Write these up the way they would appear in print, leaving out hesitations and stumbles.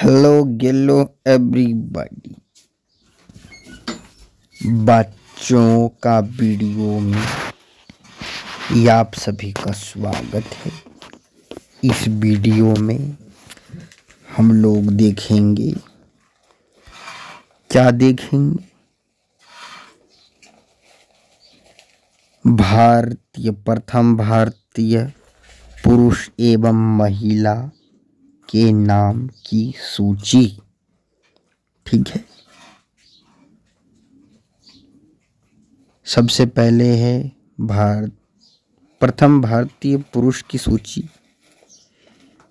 Hello गेलो everybody. बच्चों का वीडियो में आप सभी का स्वागत है। इस वीडियो में हम लोग देखेंगे, क्या देखेंगे? प्रथम भारतीय पुरुष एवं महिला के नाम की सूची। ठीक है, सबसे पहले है प्रथम भारतीय पुरुष की सूची,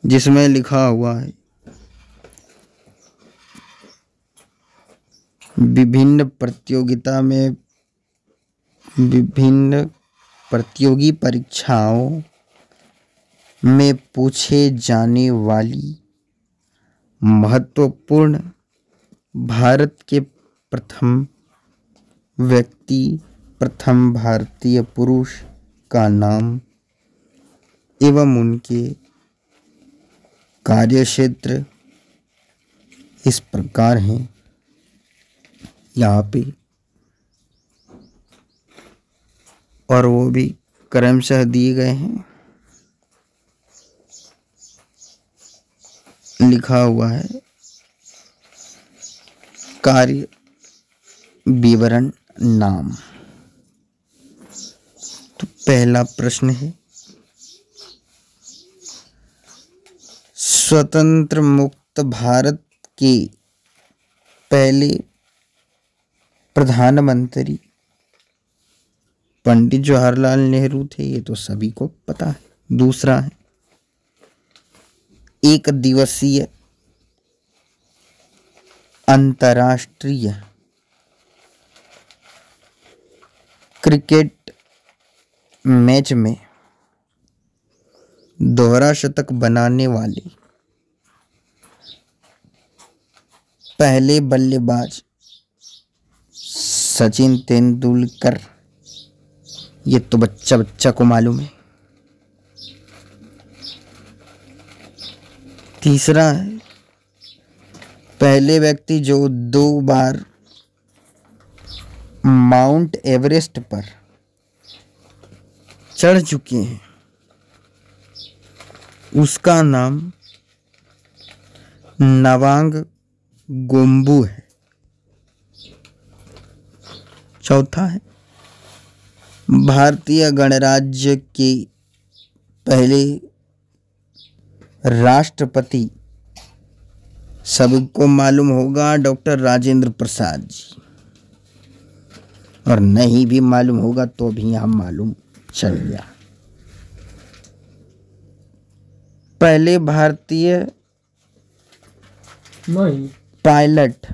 जिसमें लिखा हुआ है विभिन्न प्रतियोगी परीक्षाओं में पूछे जाने वाली महत्वपूर्ण भारत के प्रथम व्यक्ति, प्रथम भारतीय पुरुष का नाम एवं उनके कार्यक्षेत्र इस प्रकार हैं। यहाँ पे और वो भी क्रमशः दिए गए हैं। लिखा हुआ है कार्य विवरण नाम। तो पहला प्रश्न है, स्वतंत्र मुक्त भारत के पहले प्रधानमंत्री पंडित जवाहरलाल नेहरू थे। ये तो सभी को पता है। दूसरा है, एक दिवसीय अंतर्राष्ट्रीय क्रिकेट मैच में दोहरा शतक बनाने वाले पहले बल्लेबाज सचिन तेंदुलकर। ये तो बच्चा को मालूम है। तीसरा है, पहले व्यक्ति जो 2 बार माउंट एवरेस्ट पर चढ़ चुके हैं, उसका नाम नवांग गोम्बू है। चौथा है, भारतीय गणराज्य के पहले राष्ट्रपति सबको मालूम होगा, डॉक्टर राजेंद्र प्रसाद जी। और नहीं भी मालूम होगा तो भी हम मालूम चल गया। पहले भारतीय pilot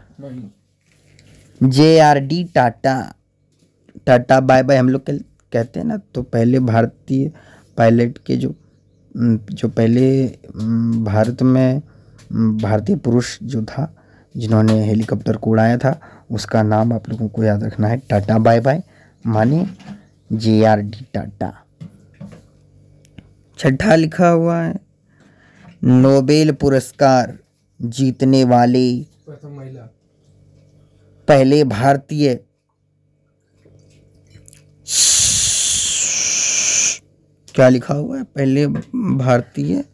JRD Tata bye bye हम लोग कहते हैं ना। तो पहले भारतीय पायलट के जो पहले भारत में भारतीय पुरुष जो था, जिन्होंने हेलीकॉप्टर को उड़ाया था, उसका नाम आप लोगों को याद रखना है, टाटा बाय बाय माने JRD टाटा। छठा लिखा हुआ है, नोबेल पुरस्कार जीतने वाले पहले भारतीय क्या लिखा हुआ है? पहले भारतीय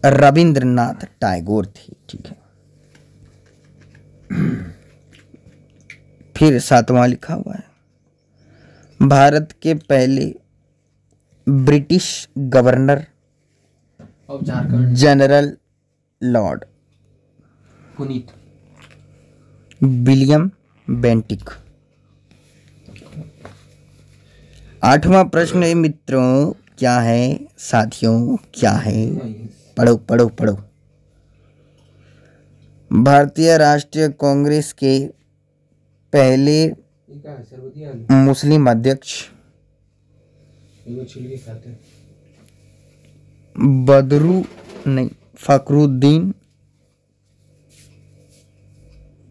रविंद्रनाथ टैगोर थे। ठीक है। फिर 7वां लिखा हुआ है, भारत के पहले ब्रिटिश गवर्नर जनरल लॉर्ड पुनीत विलियम बेंटिक। 8वां प्रश्न है मित्रों, क्या है साथियों, क्या है? पढ़ो पढ़ो पढ़ो। भारतीय राष्ट्रीय कांग्रेस के पहले मुस्लिम अध्यक्ष फखरुद्दीन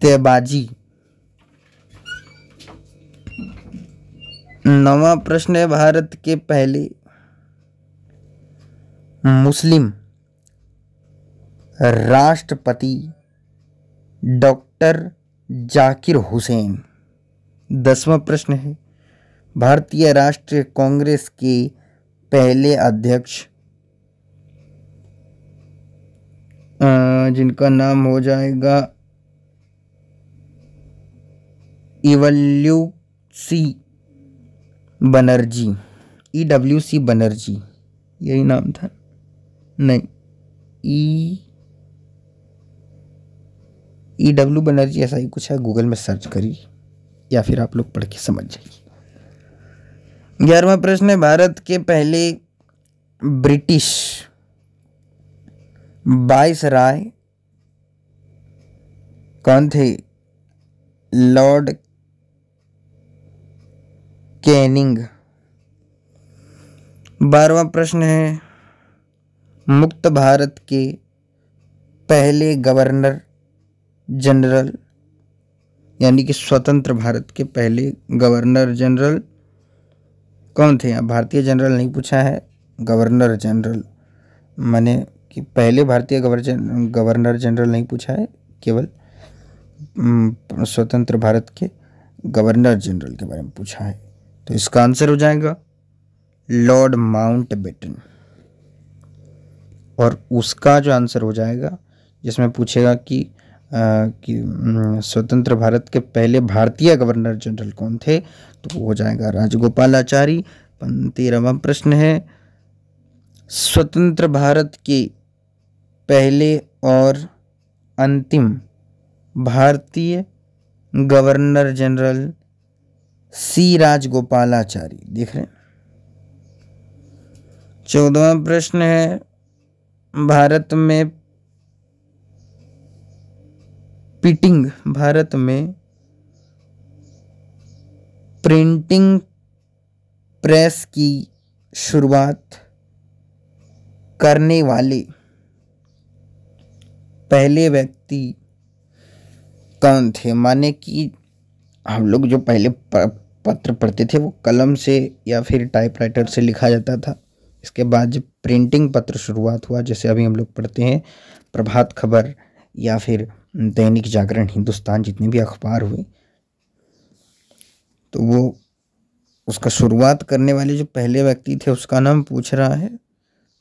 तैयबाजी। 9वां प्रश्न है, भारत के पहले मुस्लिम राष्ट्रपति डॉक्टर जाकिर हुसैन। 10वां प्रश्न है, भारतीय राष्ट्रीय कांग्रेस के पहले अध्यक्ष जिनका नाम हो जाएगा ईडब्ल्यूसी बनर्जी। ईडब्ल्यूसी बनर्जी यही नाम था, नहीं, ईडब्ल्यू बनर्जी ऐसा ही कुछ है, गूगल में सर्च करिए या फिर आप लोग पढ़ के समझ जाइए। 11वां प्रश्न है, भारत के पहले ब्रिटिश वायसराय कौन थे? Lord Canning. 12वां प्रश्न है, मुक्त भारत के पहले गवर्नर जनरल, यानी कि स्वतंत्र भारत के पहले गवर्नर जनरल कौन थे? यहाँ भारतीय जनरल नहीं पूछा है, गवर्नर जनरल, माने कि पहले भारतीय गवर्नर जनरल नहीं पूछा है, केवल स्वतंत्र भारत के गवर्नर जनरल के बारे में पूछा है। तो इसका आंसर हो जाएगा लॉर्ड माउंटबेटन। और उसका जो आंसर हो जाएगा, जिसमें पूछेगा कि स्वतंत्र भारत के पहले भारतीय गवर्नर जनरल कौन थे, तो वो हो जाएगा राजगोपालाचारी। 13वां प्रश्न है, स्वतंत्र भारत के पहले और अंतिम भारतीय गवर्नर जनरल सी राजगोपालाचारी, देख रहे हैं। 14वां प्रश्न है, भारत में प्रिंटिंग प्रेस की शुरुआत करने वाले पहले व्यक्ति कौन थे? माने कि हम लोग जो पहले पत्र पढ़ते थे वो कलम से या फिर टाइपराइटर से लिखा जाता था। इसके बाद जब प्रिंटिंग पत्र शुरुआत हुआ, जैसे अभी हम लोग पढ़ते हैं प्रभात खबर या फिर दैनिक जागरण, हिंदुस्तान, जितने भी अखबार हुए, तो वो उसका शुरुआत करने वाले जो पहले व्यक्ति थे उसका नाम पूछ रहा है,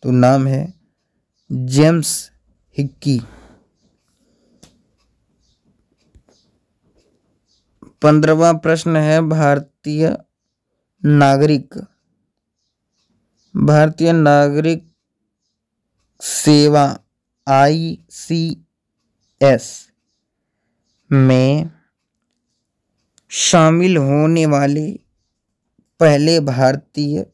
तो नाम है जेम्स हिक्की। 15वां प्रश्न है, भारतीय नागरिक सेवा ICS में शामिल होने वाले पहले भारतीय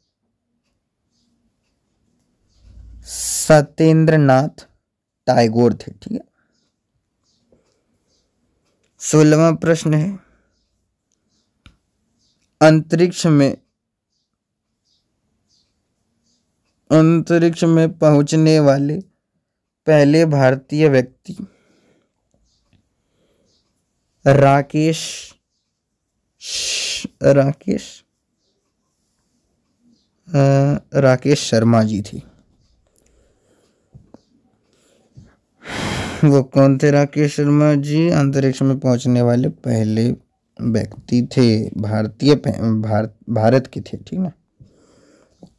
सत्येंद्रनाथ टैगोर थे, ठीक है। 16वां प्रश्न है, अंतरिक्ष में पहुंचने वाले पहले भारतीय व्यक्ति राकेश शर्मा जी थे। वो कौन थे? राकेश शर्मा जी अंतरिक्ष में पहुंचने वाले पहले व्यक्ति थे, भारत के थे, ठीक ना।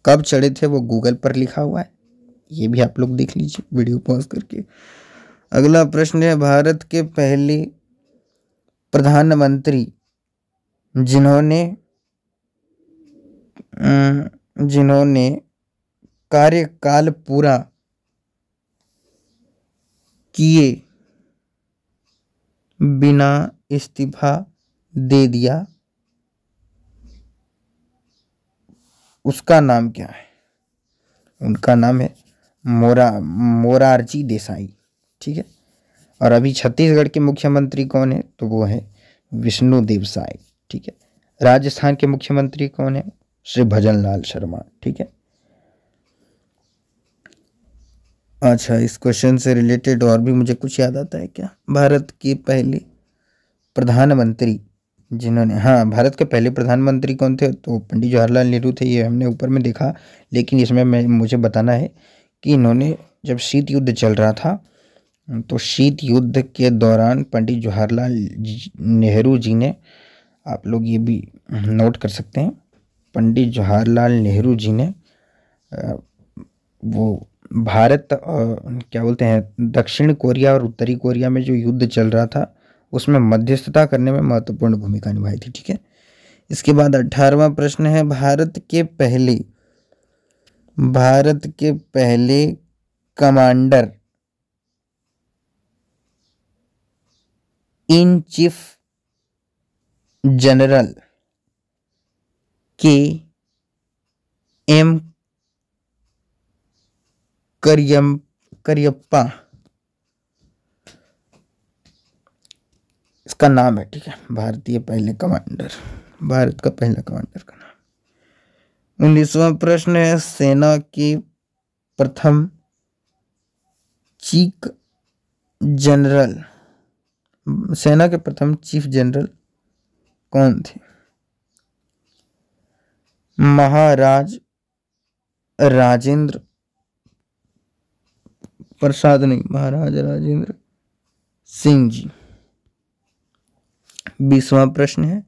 कब चढ़े थे वो गूगल पर लिखा हुआ है, ये भी आप लोग देख लीजिए वीडियो पॉज करके। अगला प्रश्न है, भारत के पहले प्रधानमंत्री जिन्होंने कार्यकाल पूरा किए बिना इस्तीफा दे दिया, उसका नाम क्या है? उनका नाम है मोरारजी देसाई, ठीक है। और अभी छत्तीसगढ़ के मुख्यमंत्री कौन है? तो वो है विष्णुदेव साय, ठीक है। राजस्थान के मुख्यमंत्री कौन है? श्री भजनलाल शर्मा, ठीक है। अच्छा, इस क्वेश्चन से रिलेटेड और भी मुझे कुछ याद आता है क्या? भारत के पहले प्रधानमंत्री जिन्होंने, हाँ, भारत के पहले प्रधानमंत्री कौन थे? तो पंडित जवाहरलाल नेहरू थे, ये हमने ऊपर में देखा। लेकिन इसमें मुझे बताना है कि इन्होंने, जब शीत युद्ध चल रहा था तो शीत युद्ध के दौरान पंडित जवाहरलाल नेहरू जी ने, आप लोग ये भी नोट कर सकते हैं, पंडित जवाहरलाल नेहरू जी ने वो भारत क्या बोलते हैं, दक्षिण कोरिया और उत्तरी कोरिया में जो युद्ध चल रहा था उसमें मध्यस्थता करने में महत्वपूर्ण भूमिका निभाई थी। ठीक है। इसके बाद 18वां प्रश्न है, भारत के पहले कमांडर इन चीफ जनरल के एम करियप्पा इसका नाम है। ठीक है। भारत का पहला कमांडर का नाम। 19वां प्रश्न है, सेना के प्रथम चीफ जनरल कौन थे? महाराज राजेंद्र प्रसाद नहीं, महाराज राजेंद्र सिंह जी। 20वां प्रश्न है,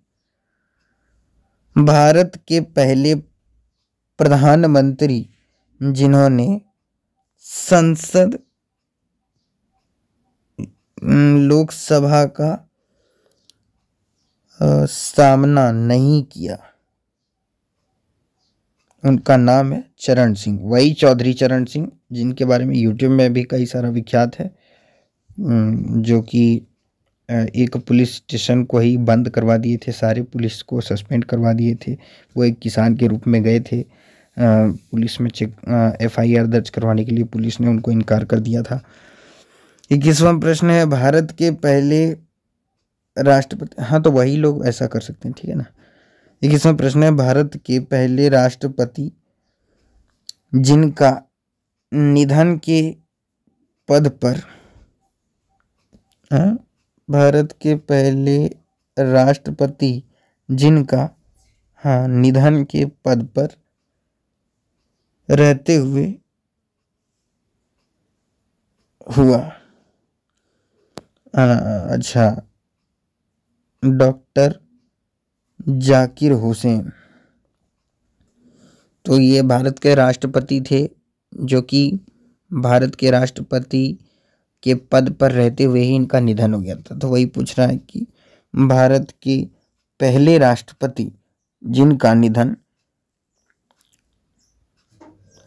भारत के पहले प्रधानमंत्री जिन्होंने संसद लोकसभा का सामना नहीं किया, उनका नाम है चरण सिंह, वही चौधरी चरण सिंह, जिनके बारे में यूट्यूब में भी कई सारा विख्यात है, जो कि एक पुलिस स्टेशन को ही बंद करवा दिए थे, सारे पुलिस को सस्पेंड करवा दिए थे। वो एक किसान के रूप में गए थे, पुलिस में FIR दर्ज करवाने के लिए पुलिस ने उनको इनकार कर दिया था। 21वां प्रश्न है, भारत के पहले राष्ट्रपति, हाँ तो वही लोग ऐसा कर सकते हैं। ठीक है ना। 21वां प्रश्न है, भारत के पहले राष्ट्रपति जिनका निधन के पद पर, भारत के पहले राष्ट्रपति जिनका निधन के पद पर रहते हुए हुआ, अच्छा, डॉक्टर जाकिर हुसैन। तो ये भारत के राष्ट्रपति थे, जो कि भारत के राष्ट्रपति के पद पर रहते हुए ही इनका निधन हो गया था। तो वही पूछ रहा है कि भारत के पहले राष्ट्रपति जिनका निधन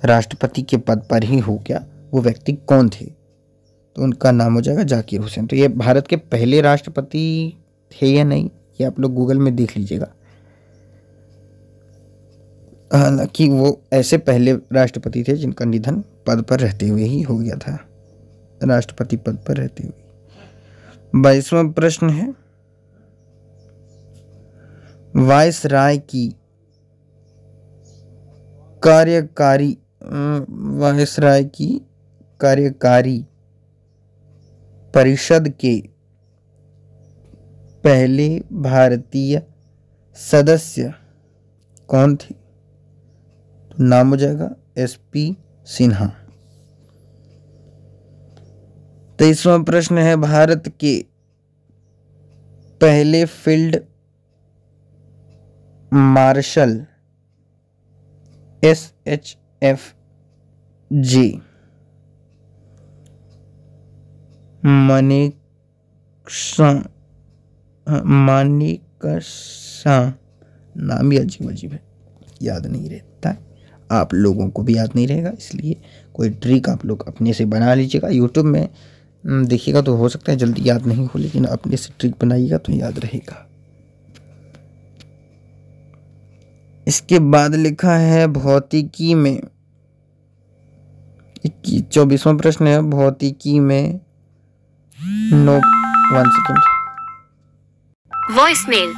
राष्ट्रपति के पद पर ही हो गया, वो व्यक्ति कौन थे? तो उनका नाम हो जाएगा जाकिर हुसैन। तो ये भारत के पहले राष्ट्रपति थे या नहीं, ये आप लोग गूगल में देख लीजिएगा। हालांकि वो ऐसे पहले राष्ट्रपति थे जिनका निधन पद पर रहते हुए ही हो गया था, राष्ट्रपति पद पर रहते हुए। 22वां प्रश्न है, वायसराय की कार्यकारी परिषद के पहले भारतीय सदस्य कौन थे? तो नाम हो जाएगा SP सिन्हा। 23वां प्रश्न है, भारत के पहले फील्ड मार्शल SHFJ मानेकशॉ, नाम ही अजीब है, याद नहीं रहता है, आप लोगों को भी याद नहीं रहेगा, इसलिए कोई ट्रिक आप लोग अपने से बना लीजिएगा। यूट्यूब में देखिएगा तो हो सकता है जल्दी याद नहीं हो, लेकिन अपने से ट्रिक बनाइएगा तो याद रहेगा। इसके बाद लिखा है भौतिकी में, 24वां प्रश्न है, भौतिकी में 1 सेकेंड, वॉइसमेल